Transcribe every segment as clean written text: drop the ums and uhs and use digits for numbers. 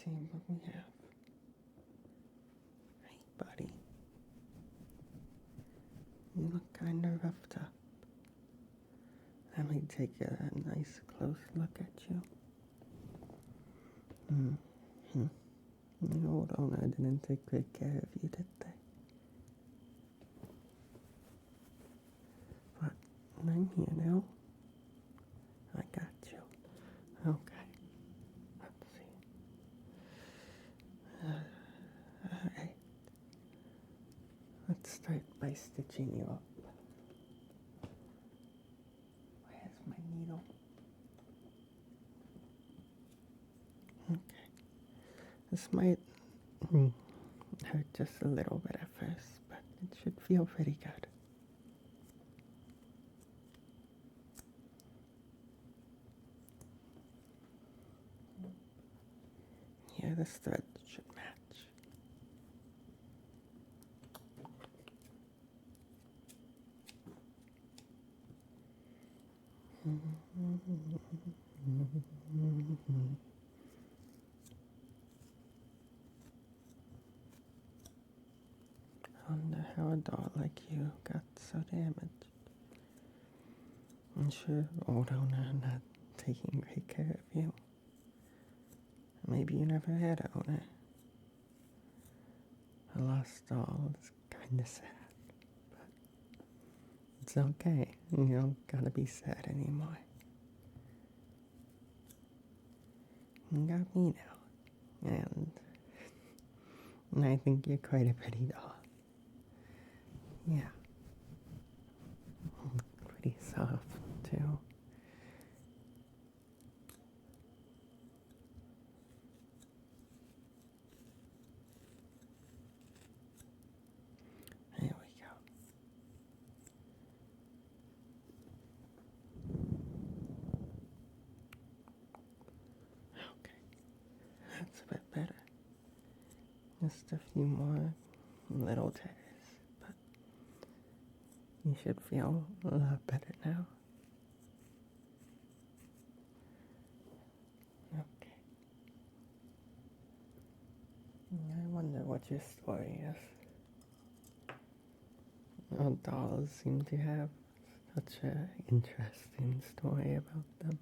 see what we have. Hey, buddy. You look kind of roughed up. Let me take a nice close look at you. The old owner didn't take good care of you, did they? But I'm here now. I got you. Okay. Let's see. Alright. Let's start by stitching you up. Where's my needle? Okay. This might hurt just a little bit at first, but it should feel pretty good. Here, this thread should match. I wonder how a doll like you got so damaged. I'm sure old owner not taking great care of you. Maybe you never had an owner. A lost doll is kinda sad, but it's okay. You don't gotta be sad anymore. You got me now, and I think you're quite a pretty doll. Yeah. Pretty soft, too. There we go. Okay. That's a bit better. Just a few more little tears, but you should feel a lot better now. Okay. I wonder what your story is. All dolls seem to have such an interesting story about them.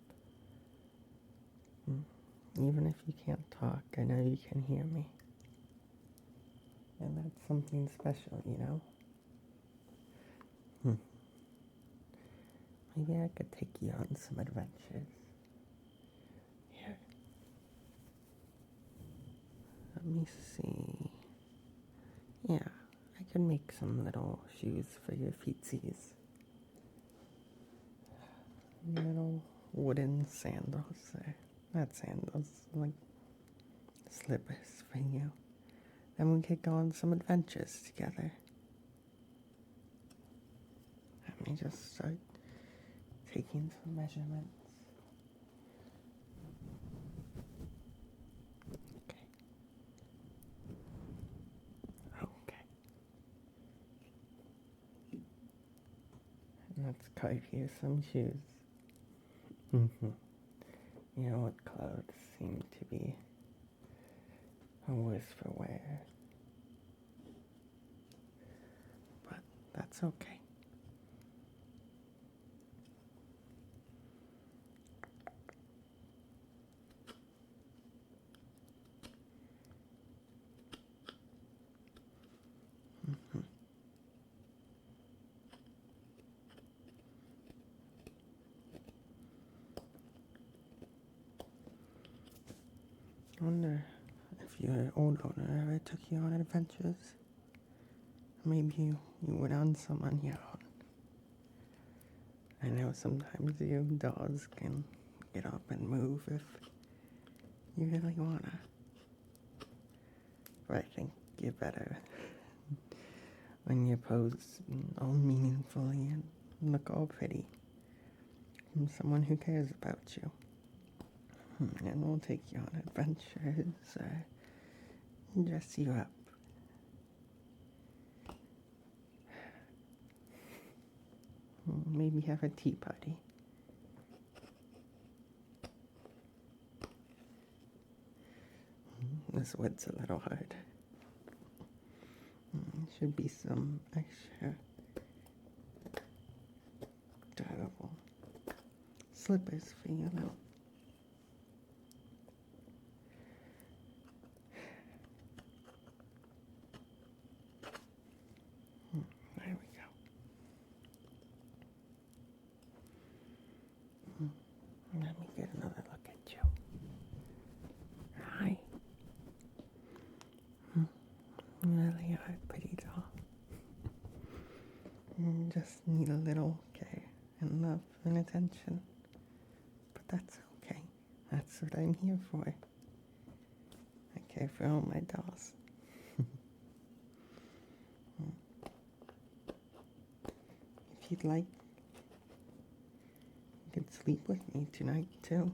Even if you can't talk, I know you can hear me. And that's something special, you know? Maybe I could take you on some adventures. Here. Let me see. Yeah, I could make some little shoes for your feetsies. Little wooden sandals there. Not sandals, like slippers for you. Then we could go on some adventures together. Let me just start taking some measurements. Okay. Let's carve you some shoes. You know what clothes seem to be a worse for wear. But that's okay. I wonder if your old owner ever took you on adventures. Maybe you went on some on your own. I know sometimes you dolls can get up and move if you really wanna. But I think you're better when you pose all meaningfully and look all pretty from someone who cares about you. And we'll take you on adventures, dress you up. Maybe have a tea party. This wood's a little hard. Should be some extra durable slippers for you though. There we go. Let me get another look at you. Hi. You really are pretty doll. You just need a little care and love and attention. But that's okay. That's what I'm here for. I care for all my dolls. If you'd like, you could sleep with me tonight too.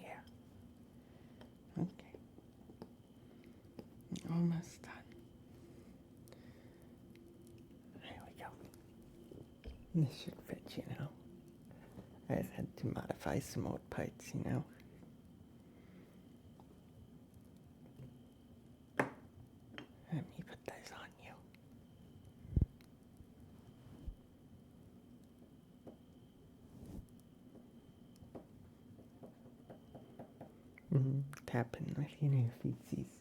Yeah. Okay. Almost done. There we go. This should fit, you know. I just had to modify some old parts, you know. Let me put those on you. Tapping right in your feetsies.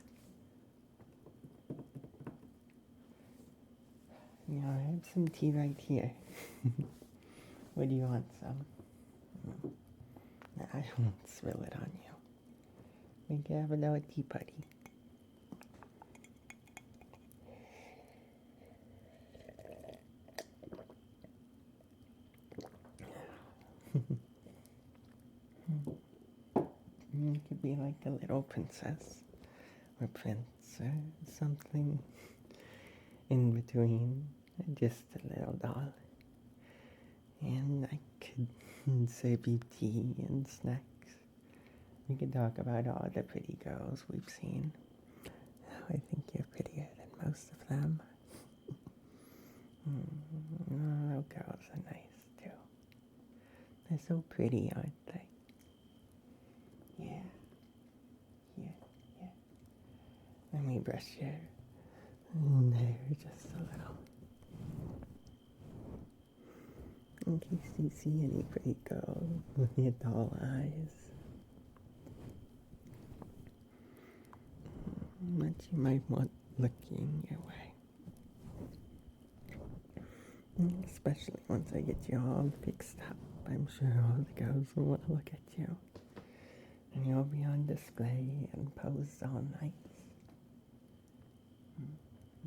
Yeah, I have some tea right here. What do you want, some? I won't spill it on you. We can have a little tea party. You could be like a little princess or prince or something in between, just a little doll. And I could serve you tea and snacks. We could talk about all the pretty girls we've seen. I think you're prettier than most of them. Oh, girls are nice too. They're so pretty, aren't they? Yeah. Let me brush your hair just a little. In case you see any pretty girls with your doll eyes. But you might want looking your way. Especially once I get you all fixed up. I'm sure all the girls will want to look at you. And you'll be on display and posed all night.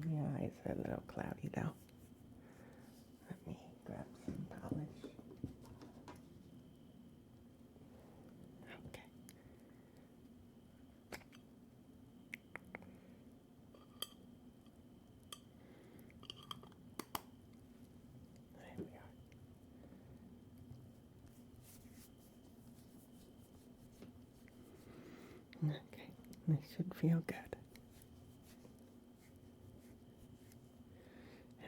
Your eyes are a little cloudy though. Let me grab some polish. Okay. There we are. Okay, this should feel good.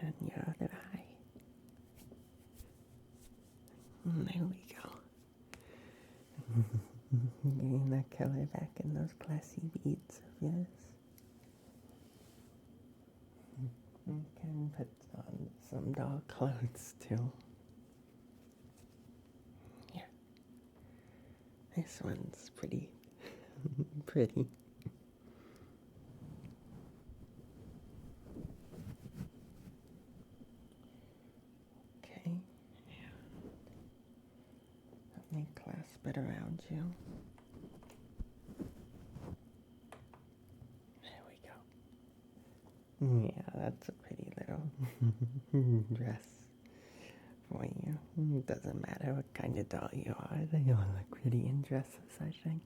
And your other eye. There we go. Getting that color back in those classy beads of yours. You can put on some doll clothes too. Here. This one's pretty. Pretty. Okay. Let me clasp it around you. There we go. Yeah, that's a pretty little dress for you. It doesn't matter what kind of doll you are, they all look pretty in dresses, I think.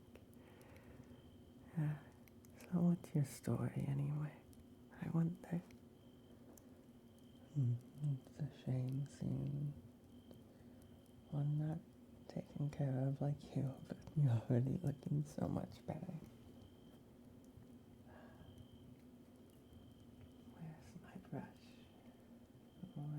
So what's your story anyway? I wonder. It's a shame seeing one not taken care of like you, but you're already looking so much better. Where's my brush? Oh, I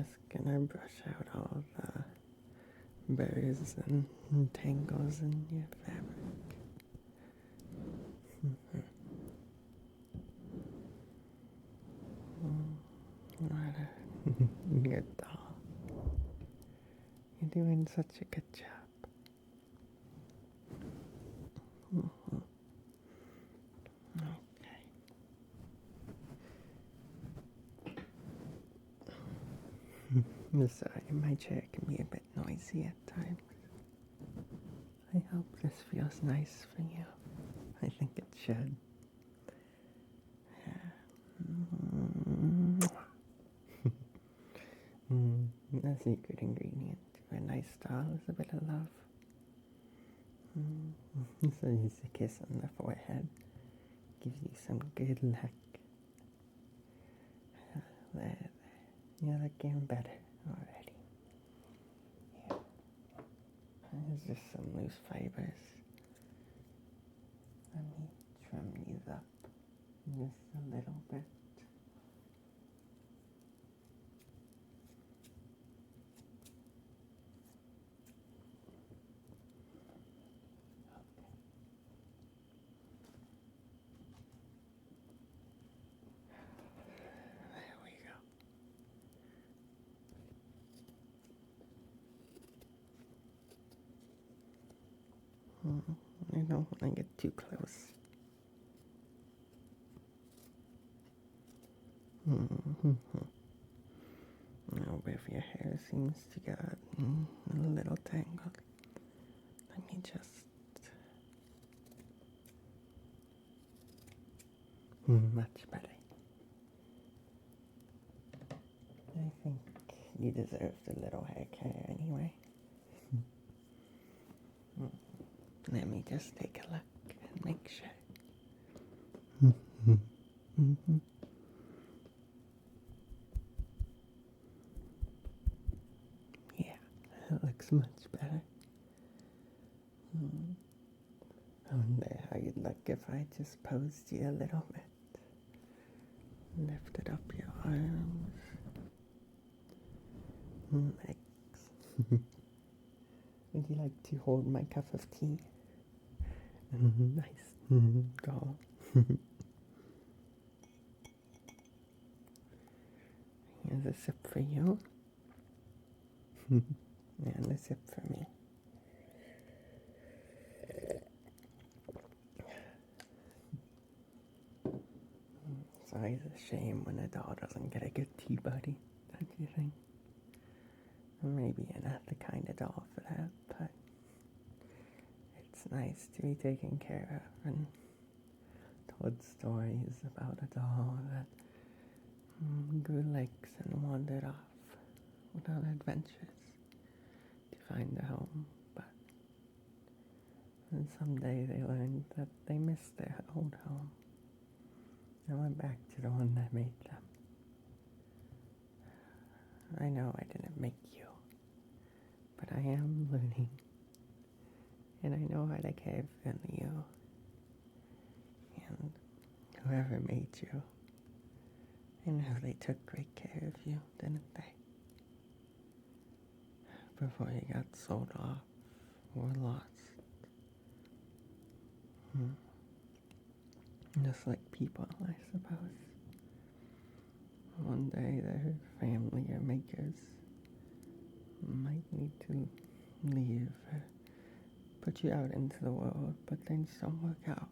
just gonna brush out all the burrs and tangles in your fabric. What a good doll. You're doing such a good job. Okay. Sorry, my chair can be a bit noisy at times. I hope this feels nice for you. I think it should. The secret ingredient to a nice doll is a bit of love. So just a kiss on the forehead gives you some good luck. There. You're looking better already. Yeah. There's just some loose fibers. Let me trim these up just a little bit. There we go. I don't want to get too close. Now, if your hair seems to get a little tangled, let me just... much better. I think you deserved a little hair care anyway. Let me just take a look and make sure. Yeah, that looks much better. I wonder how you'd look if I just posed you a little bit. Lifted up your arms, legs. Would you like to hold my cup of tea? Nice. Doll. Here's a sip for you. And a sip for me. It's always a shame when a doll doesn't get a good tea buddy, don't you think? Or maybe you're not the kind of doll for that, but it's nice to be taken care of and told stories about a doll that grew legs and wandered off without adventures to find a home, but then someday they learned that they missed their old home and went back to the one that made them. I know I didn't make you, but I am learning, and I know how to care for you, and whoever made you, I know they took great care of you, didn't they? Before you got sold off or lost. Just like people, I suppose. One day their family or makers might need to leave or put you out into the world, but things don't work out.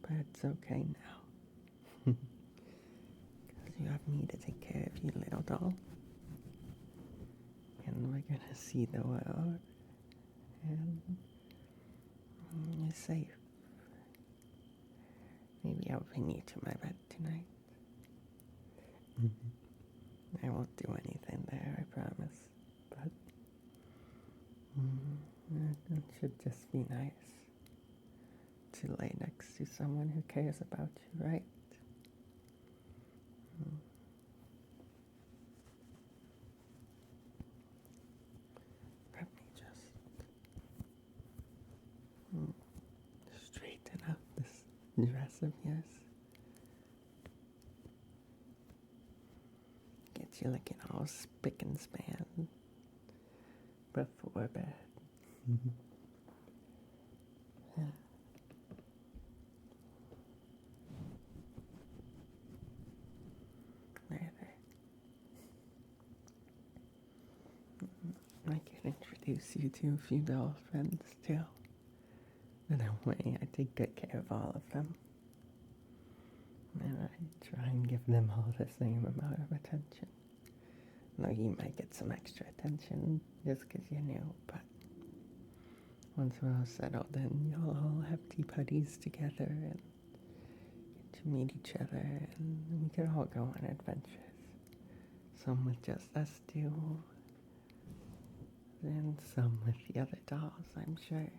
But it's okay now. Because you have me to take care of you, little doll. And we're gonna see the world. And you're safe. Maybe I'll bring you to my bed tonight. I won't do anything there, I promise. But it should just be nice to lay next to someone who cares about you, right? Let me just straighten up this dress of yours. Get you looking all spick and span before bed. There. I could introduce you to a few doll friends too. In a way, I take good care of all of them. And I try and give them all the same amount of attention. Though you might get some extra attention just because you're new, but once we're all settled in, you'll all have tea parties together and get to meet each other, and we can all go on adventures. Some with just us two, and some with the other dolls, I'm sure.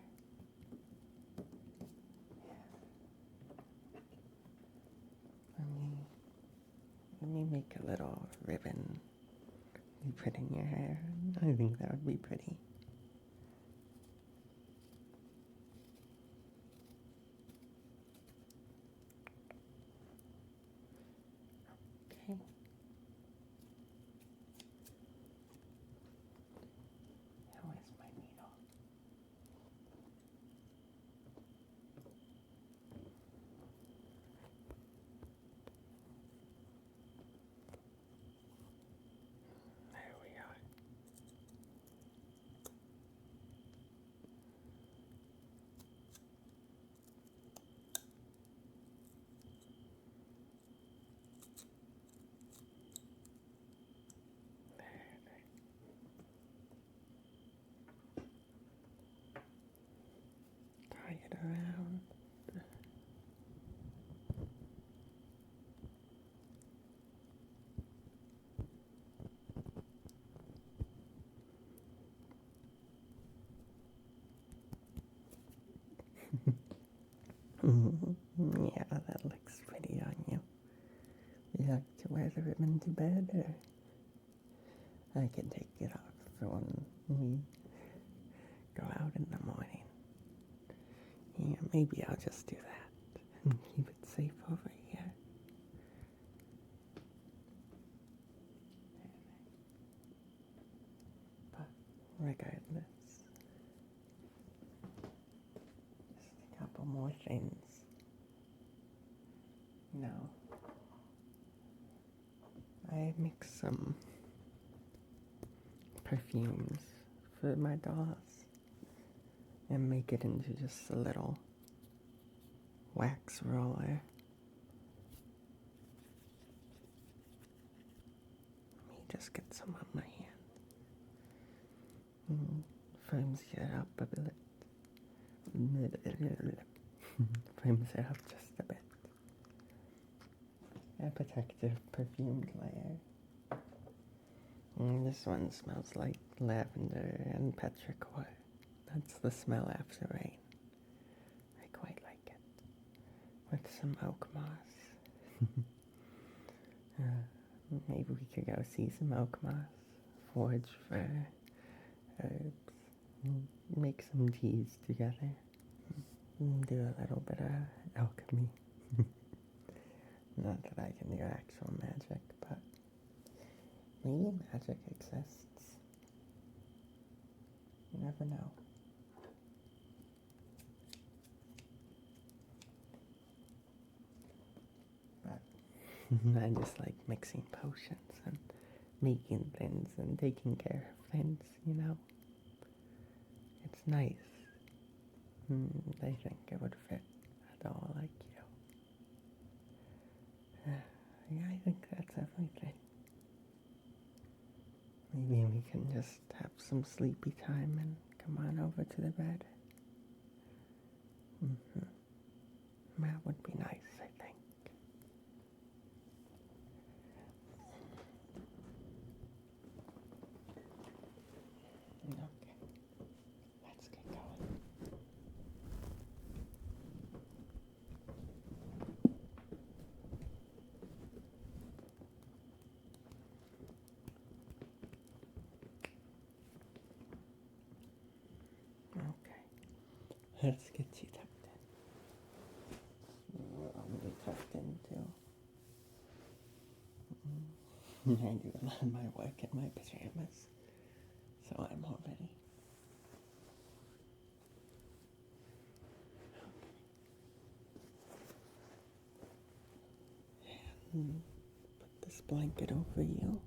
Let me make a little ribbon you put in your hair. I think that would be pretty. Okay. Now where's my needle? There we are. Tie it around. Yeah, that looks pretty on you. You like to wear the ribbon to bed, or I can take it off for when we go out in the morning. Yeah, maybe I'll just do that and keep it safe over here. But regardless, just a couple more things. Now, I mix some perfumes for my dolls and make it into just a little wax roller. Let me just get some on my hand. Firms it up a bit. Firms it up just a bit. A protective perfumed layer. This one smells like lavender and petrichor. That's the smell after rain. I quite like it. With some oak moss. Maybe we could go see some oak moss, forage for herbs, make some teas together, do a little bit of alchemy. Not that I can do actual magic, but maybe magic exists. You never know. But I just like mixing potions and making things and taking care of things, you know. It's nice. I think it would fit a doll like you. Yeah, I think that's everything. Maybe we can just have some sleepy time and come on over to the bed. That would be nice, I think. Okay, let's get going. Okay, let's get you tucked in. You're only tucked in too. I do a lot of my work in my pajamas, so I'm all ready. Put this blanket over you.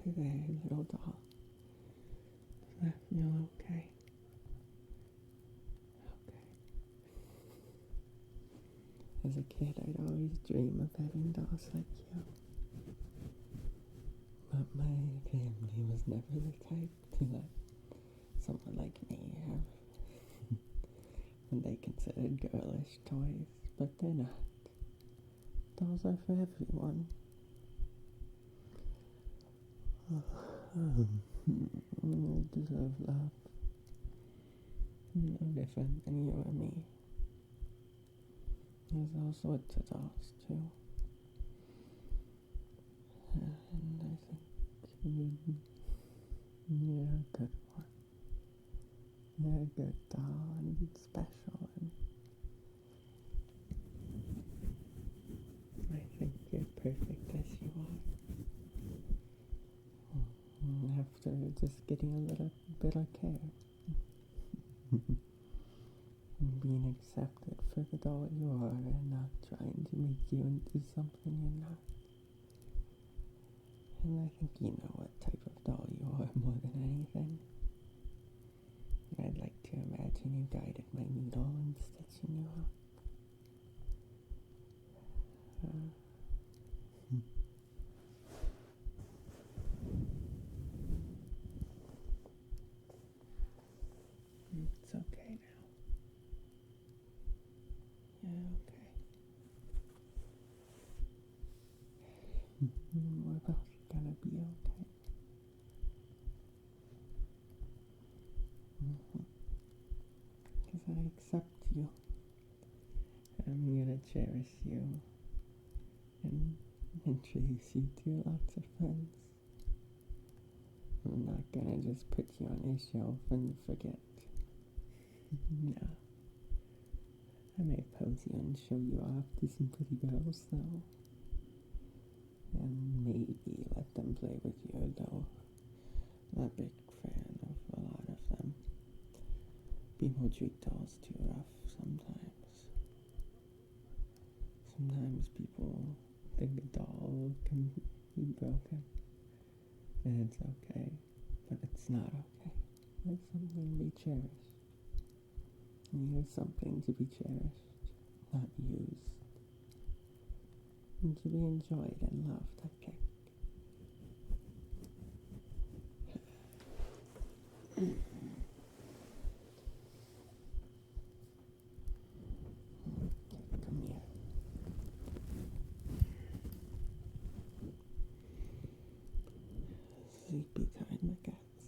There, little doll. Does that feel okay? Okay. As a kid, I'd always dream of having dolls like you. But my family was never the type to let someone like me have what they considered girlish toys, but they're not. Dolls are for everyone. You deserve love. No different than you or me. There's all sorts of dolls, too. And I think you're a good one. You're a good doll and special, and I think you're perfect as you are. After just getting a little bit of care. Being accepted for the doll you are and not trying to make you into something you're not. And I think you know what type of doll you are more than anything. I'd like to imagine you guided my needle in stitching you up. It's okay now. Yeah, okay. We're both gonna be okay. Because I accept you. I'm gonna cherish you and introduce you to lots of friends. I'm not gonna just put you on a shelf and forget. No. I may pose you and show you off to some pretty girls, though. And maybe let them play with you, though. I'm a big fan of a lot of them. People treat dolls too rough sometimes. Sometimes people think a doll can be broken. And it's okay. But it's not okay. It's something to be cherished. And you're something to be cherished, not used. And to be enjoyed and loved, I think. Come here. Sleepy time, my cats.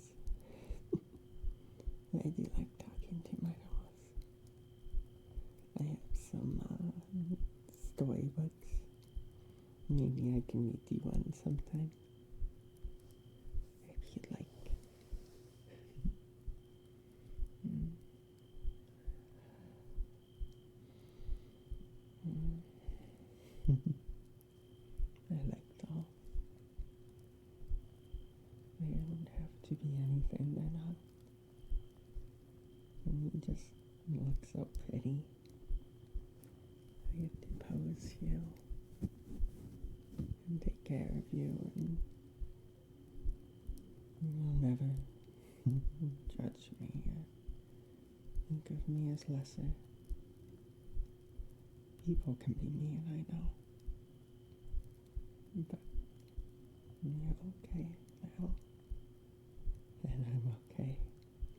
I do like talking to my dolls. I have some storybooks. Maybe I can read you one sometime. If you'd like. I like dolls. They don't have to be anything they're not. And you just look so pretty. I get to pose you and take care of you, and you'll never judge me or think of me as lesser. People can be mean, I know. But you're okay now. And I'm okay,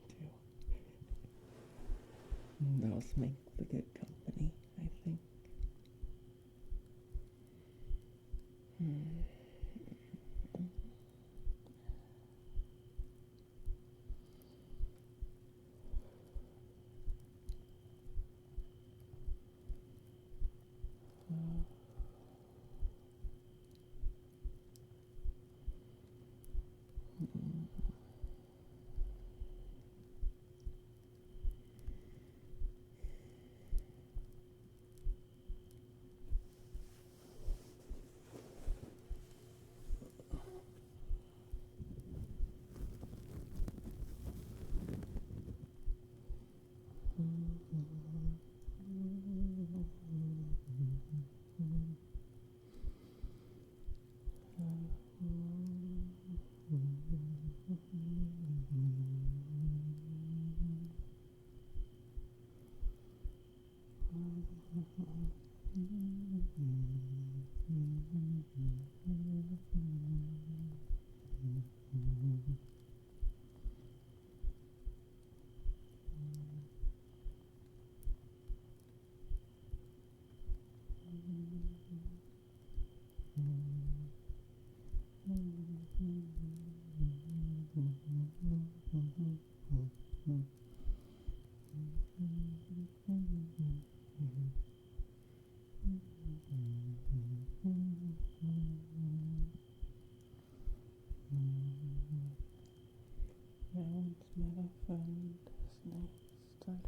too. And those make the good company, I think. Rounds met a friend, his name started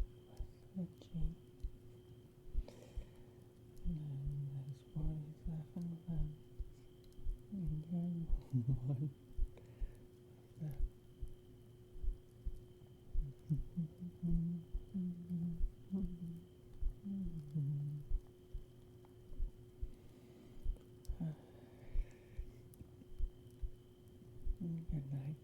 with a G. And there's 47 friends, and you're one of them. Good night.